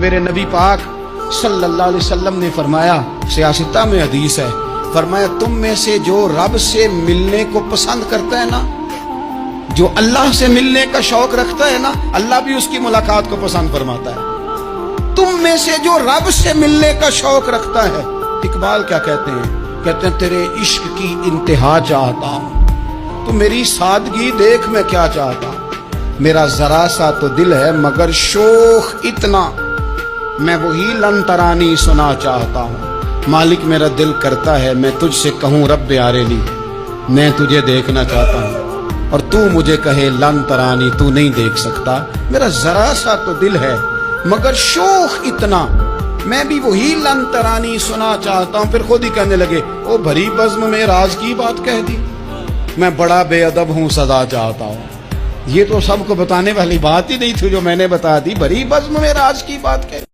میرے نبی پاک صلی اللہ علیہ وسلم نے فرمایا، سیاستہ میں حدیث ہے، فرمایا تم میں سے جو رب سے ملنے کو پسند کرتا ہے نا، جو اللہ سے ملنے کا شوق رکھتا ہے نا، اللہ بھی اس کی ملاقات کو پسند فرماتا ہے۔ تم میں سے جو رب سے ملنے کا شوق رکھتا ہے، اقبال کیا کہتے ہیں؟ کہتے ہیں تیرے عشق کی انتہا چاہتا ہوں، تو میری سادگی دیکھ میں کیا چاہتا ہوں، میرا ذرا سا تو دل ہے مگر شوق اتنا، میں وہی لن ترانی سنا چاہتا ہوں، مالک میرا دل کرتا ہے میں تجھ سے کہوں رب آرینی، میں تجھے دیکھنا چاہتا ہوں، اور تو مجھے کہے لن ترانی، تو نہیں دیکھ سکتا، میرا ذرا سا تو دل ہے مگر شوق اتنا، میں بھی وہی لن ترانی سنا چاہتا ہوں۔ پھر خود ہی کہنے لگے او بھری بزم میں راز کی بات کہہ دی، میں بڑا بے ادب ہوں سزا چاہتا ہوں۔ یہ تو سب کو بتانے والی بات ہی نہیں تھی جو میں نے بتا دی، بھری بزم میں راز کی بات کہہ دی۔